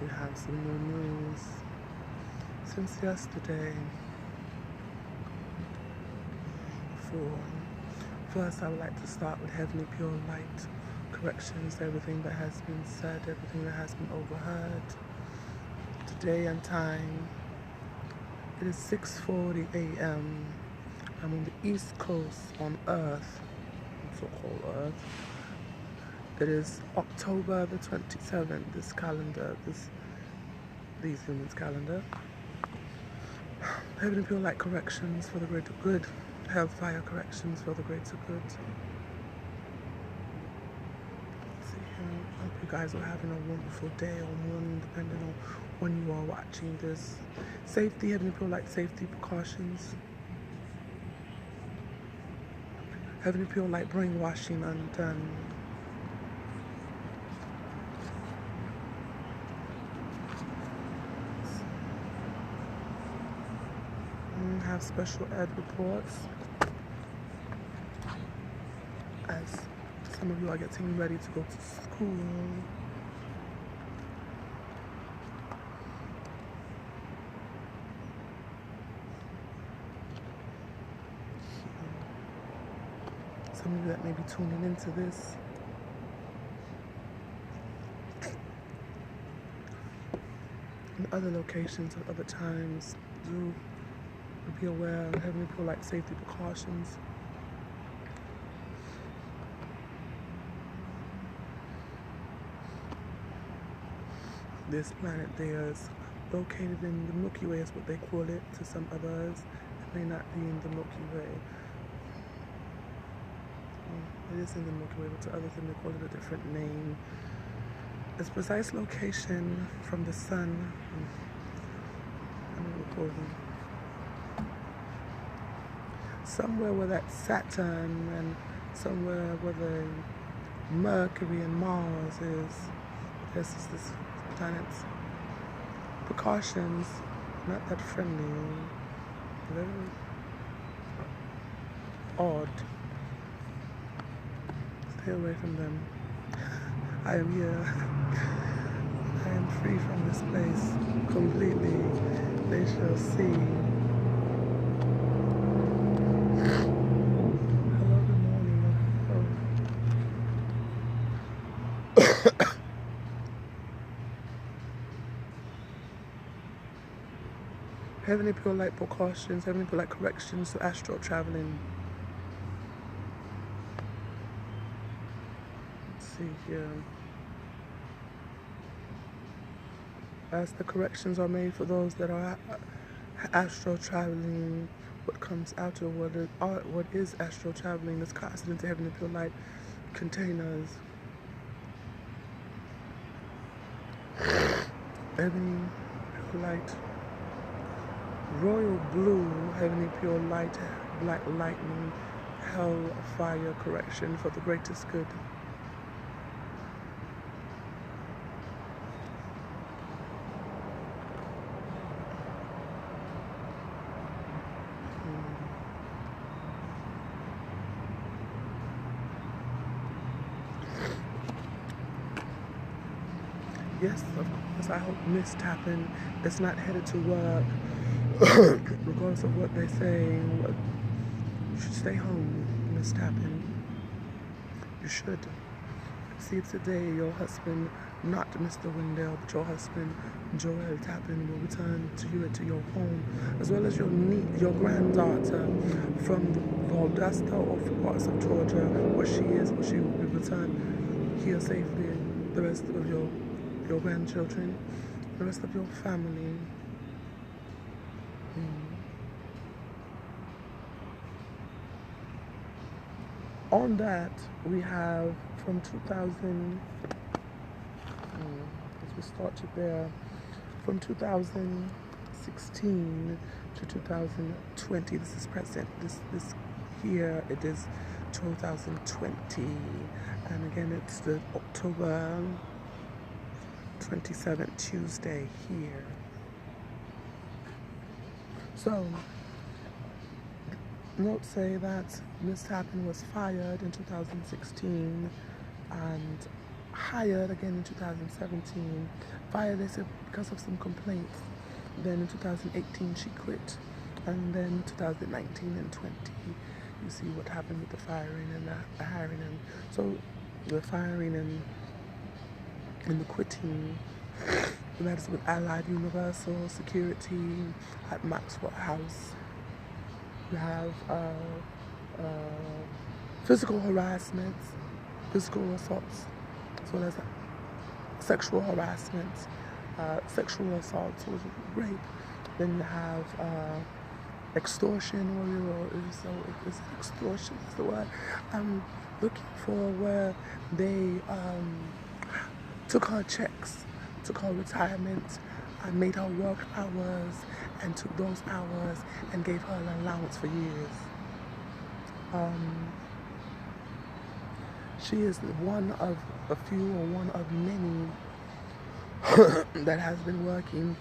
we have some new news since yesterday. First, I would like to start with Heavenly Pure Light corrections, everything that has been said, everything that has been overheard. Today and time, it is 6:40 a.m. I'm on the East Coast on Earth, so-called Earth. It is October the 27th, this calendar, these humans' calendar. Heavenly Pure Light corrections for the greater good. Hellfire corrections for the greater good. Let's see here. I hope you guys are having a wonderful day or morning, depending on when you are watching this. Safety, Heavenly Pure Light safety precautions. Heavenly Pure Light brainwashing undone. Have special ed reports as some of you are getting ready to go to school. Some of you that may be tuning into this, in other locations at other times, do be aware of Heavenly Pure Light safety precautions. This planet there is located in the Milky Way, is what they call it to some others. It may not be in the Milky Way. It is in the Milky Way, but to others they may call it a different name. Its precise location from the sun, I'm recording, somewhere where that Saturn and somewhere where the Mercury and Mars is. This is this planet's precautions, not that friendly, very odd. Stay away from them. I am here. I am free from this place completely. They shall see. Hello, good morning. Heavenly Pure Light precautions, Heavenly Pure Light corrections to astral traveling. Let's see here. As the corrections are made for those that are astral traveling, what comes out of what is astral traveling is casted into Heavenly Pure Light containers. Heavenly Pure Light royal blue, Heavenly Pure Light, black lightning, hell fire correction for the greatest good. Yes, of course, I hope Miss Tappan is not headed to work. Regardless of what they say, you should stay home, Miss Tappan. You should. See, today your husband, not Mr. Wendell, but your husband, Joel Tappan, will return to you to your home, as well as your granddaughter from Valdosta or from parts of Georgia, where she will return here safely. The rest of your grandchildren, the rest of your family. On that, we have from 2000, as we started there, from 2016 to 2020, this is present, this year it is 2020, and again it's the October 27th Tuesday here. So, note say that Miss Tappan was fired in 2016 and hired again in 2017. Fired, they said, because of some complaints. Then in 2018 she quit, and then 2019 and 20, you see what happened with the firing and the hiring. And so the firing and the quitting, that's with Allied Universal Security at Maxwell House. You have physical harassment, physical assaults, as well as sexual harassment, sexual assaults, was rape. Then you have extortion, or is it extortion is the word I'm looking for, where they took her checks, took her retirement, and made her work hours, and took those hours and gave her an allowance for years. She is one of a few, or one of many, that has been working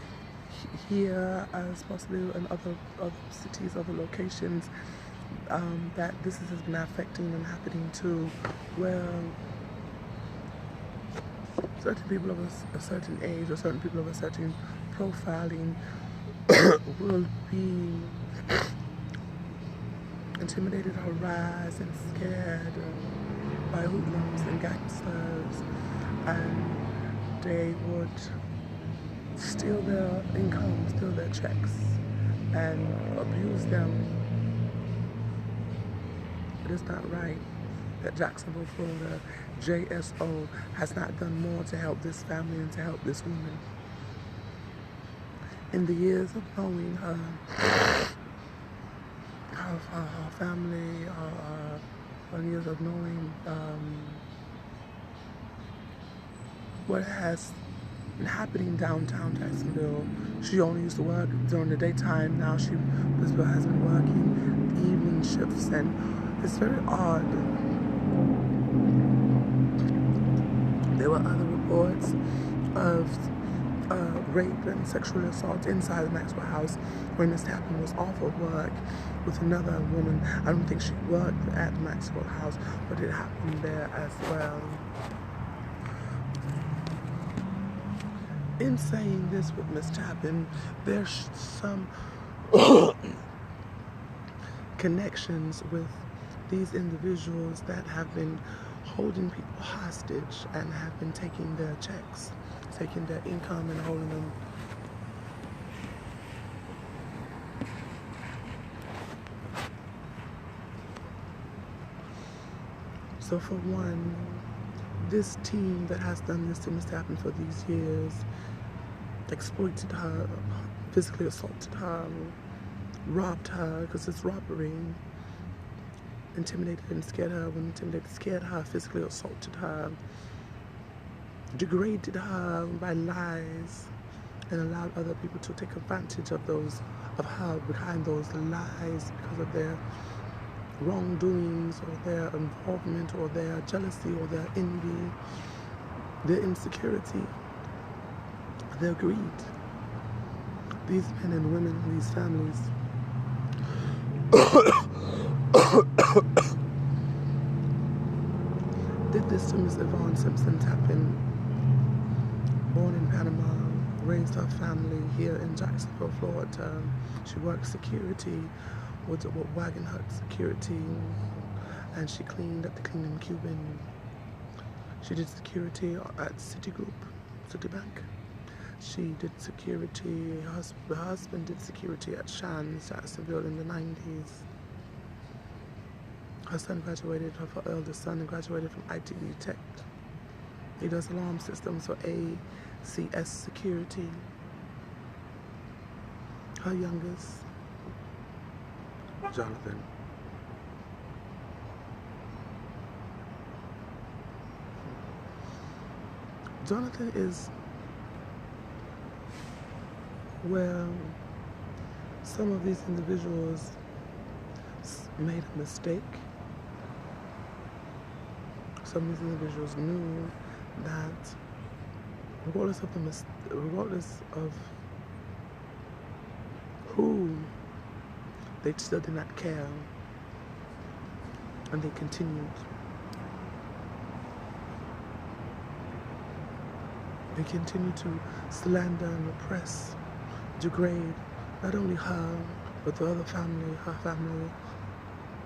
here, as possibly in other cities, other locations, that this has been affecting and happening to, where certain people of a certain age, or certain people of a certain profiling will be intimidated, harassed, and scared by hoodlums and gangsters, and they would steal their income, steal their checks, and abuse them. It is not right that Jacksonville, Florida, JSO has not done more to help this family and to help this woman. In the years of knowing her family, or years of knowing what has been happening downtown Jacksonville, she only used to work during the daytime. Now this girl has been working evening shifts, and it's very odd. There were other reports of rape and sexual assault inside the Maxwell House when Miss Tappan was off of work with another woman. I don't think she worked at the Maxwell House, but it happened there as well. In saying this with Miss Tappan, there's some connections with these individuals that have been holding people hostage and have been taking their checks, taking their income and holding them. So for one, this team that has done this to Miss Tappan for these years exploited her, physically assaulted her, robbed her, because it's robbery, intimidated and scared her. When intimidated, scared her, physically assaulted her, degraded her by lies, and allowed other people to take advantage of her behind those lies because of their wrongdoings, or their involvement, or their jealousy, or their envy, their insecurity, their greed. These men and women, these families did this to Miss Yvonne Simpson Tappan, born in Panama, raised her family here in Jacksonville, Florida. She worked security with Wagon Hut Security, and she cleaned at the Cleaning Cuban. She did security at Citigroup, Citibank. She did security, her husband did security at Shands, Jacksonville in the 90s. Her son graduated, her eldest son graduated from ITV Tech. He does alarm systems for ACS Security. Her youngest, Jonathan. Jonathan is where some of these individuals made a mistake. Some of these individuals knew that regardless of who, they still did not care, and they continued. They continue to slander and oppress, degrade not only her, but the other family, her family,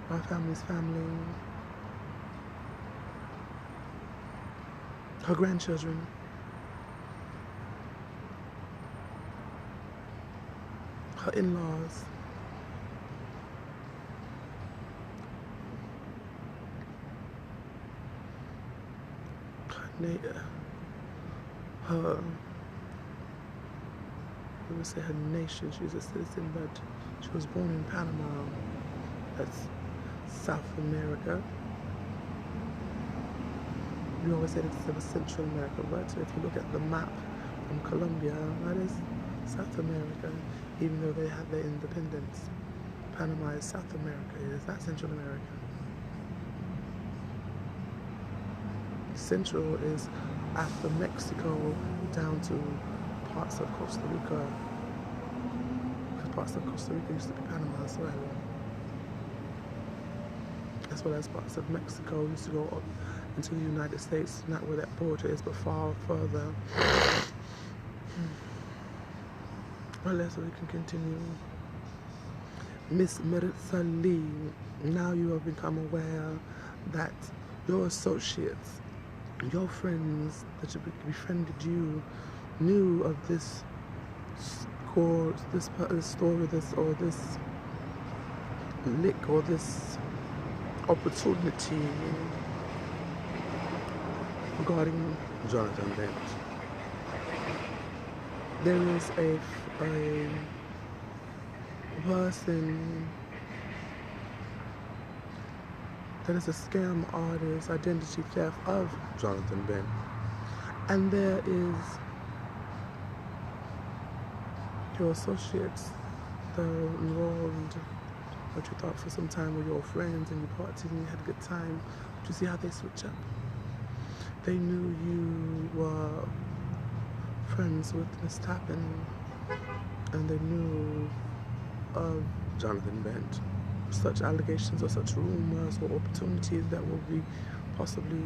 our family's family, her grandchildren. Her in-laws. Her, I would say her nation, she's a citizen, but she was born in Panama. That's South America. You always say this is Central America, but if you look at the map from Colombia, that is South America, even though they have their independence. Panama is South America, it is not Central America. Central is after Mexico down to parts of Costa Rica, because parts of Costa Rica used to be Panama as well. As well as parts of Mexico used to go up into the United States, not where that border is, but far further. Well, let's we can continue. Miss Maritza Lee, now you have become aware that your associates, your friends that befriended you, knew of this score, this story, this lick or this opportunity regarding Jonathan Bent. There is a person that is a scam artist, identity theft of Jonathan Bent. And there is your associates that are involved, what you thought for some time were your friends, and you partied and you had a good time. But you see how they switch up. They knew you were friends with Miss Tappan, and they knew of Jonathan Bent. Such allegations or such rumors or opportunities that will be possibly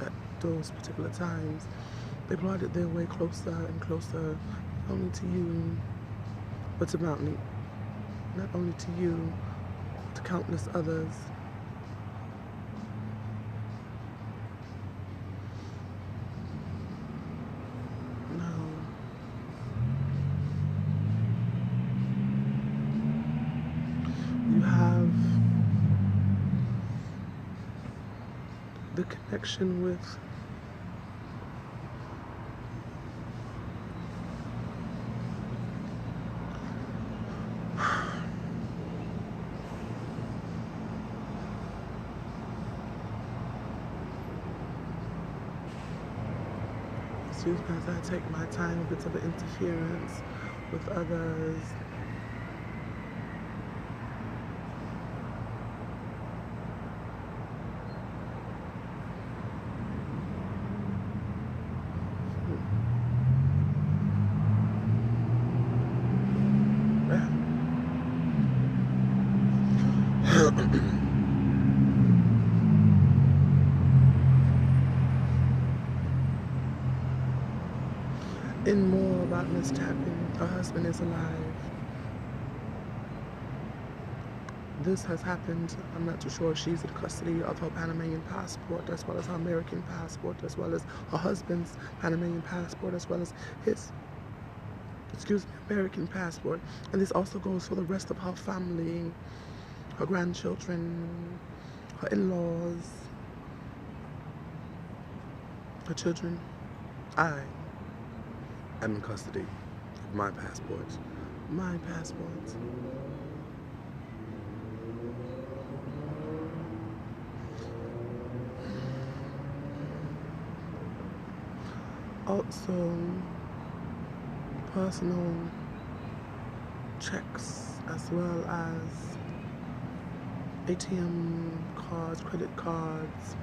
at those particular times, they brought it their way closer and closer, not only to you, but to Mount not only to you, to countless others. You have the connection with excuse me as I take my time, a bit of interference with others. And more about Miss Tappan, her husband is alive. This has happened, I'm not too sure, she's in custody of her Panamanian passport as well as her American passport, as well as her husband's Panamanian passport, as well as his, American passport. And this also goes for the rest of her family, her grandchildren, her in-laws, her children. I'm in custody of my passport. My passport. Also, personal checks as well as ATM cards, credit cards,